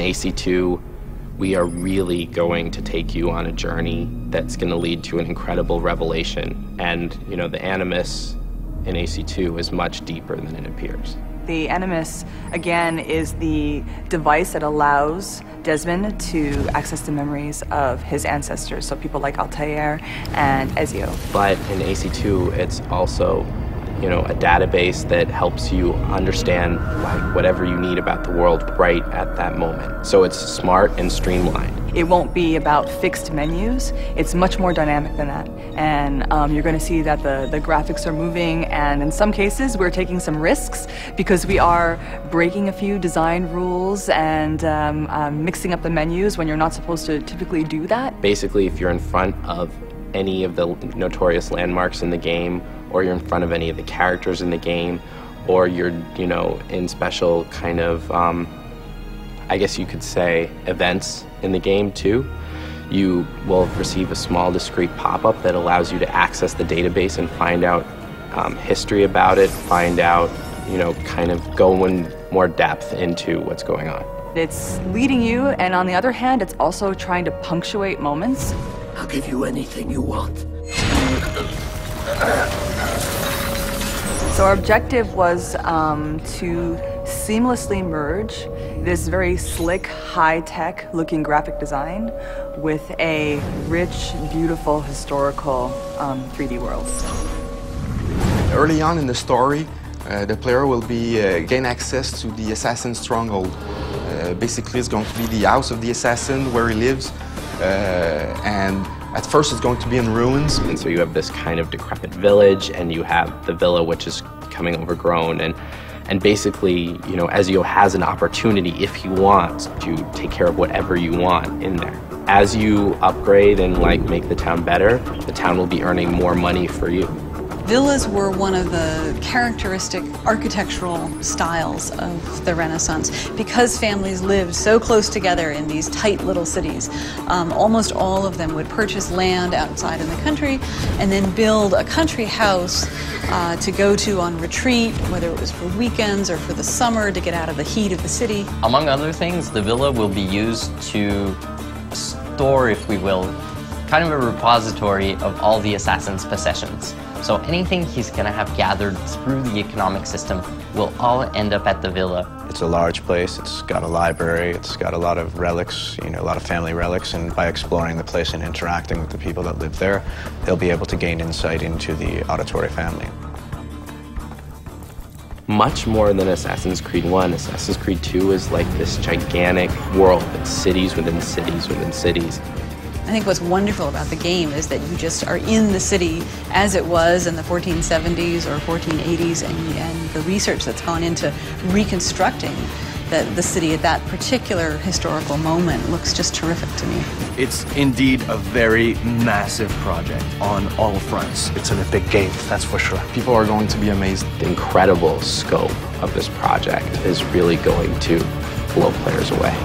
AC2, we are really going to take you on a journey that's going to lead to an incredible revelation. And, you know, the Animus in AC2 is much deeper than it appears. The Animus, again, is the device that allows Desmond to access the memories of his ancestors, so people like Altair and Ezio. But in AC2, it's also, you know, a database that helps you understand like whatever you need about the world right at that moment. So it's smart and streamlined. It won't be about fixed menus. It's much more dynamic than that. And you're going to see that the graphics are moving, and in some cases we're taking some risks because we are breaking a few design rules and mixing up the menus when you're not supposed to typically do that. Basically, if you're in front of any of the notorious landmarks in the game, or you're in front of any of the characters in the game, or you're, you know, in special kind of, I guess you could say, events in the game too, you will receive a small discrete pop-up that allows you to access the database and find out history about it, find out, you know, kind of go in more depth into what's going on. It's leading you, and on the other hand, it's also trying to punctuate moments. I'll give you anything you want. So our objective was to seamlessly merge this very slick, high-tech looking graphic design with a rich, beautiful, historical 3D world. Early on in the story, the player will gain access to the assassin's stronghold. Basically, it's going to be the house of the assassin where he lives, and at first it's going to be in ruins. And so you have this kind of decrepit village, and you have the villa which is becoming overgrown, and basically, you know, Ezio has an opportunity, if he wants, to take care of whatever you want in there. As you upgrade and like make the town better, the town will be earning more money for you. Villas were one of the characteristic architectural styles of the Renaissance. Because families lived so close together in these tight little cities, almost all of them would purchase land outside in the country and then build a country house to go to on retreat, whether it was for weekends or for the summer to get out of the heat of the city. Among other things, the villa will be used to store, if we will, kind of a repository of all the assassin's possessions. So anything he's going to have gathered through the economic system will all end up at the villa. It's a large place, it's got a library, it's got a lot of relics, you know, a lot of family relics, and by exploring the place and interacting with the people that live there, they'll be able to gain insight into the Auditore family. Much more than Assassin's Creed 1, Assassin's Creed 2 is like this gigantic world. It's cities within cities within cities. I think what's wonderful about the game is that you just are in the city as it was in the 1470s or 1480s, and the research that's gone into reconstructing the city at that particular historical moment looks just terrific to me. It's indeed a very massive project on all fronts. It's in a big game, that's for sure. People are going to be amazed. The incredible scope of this project is really going to blow players away.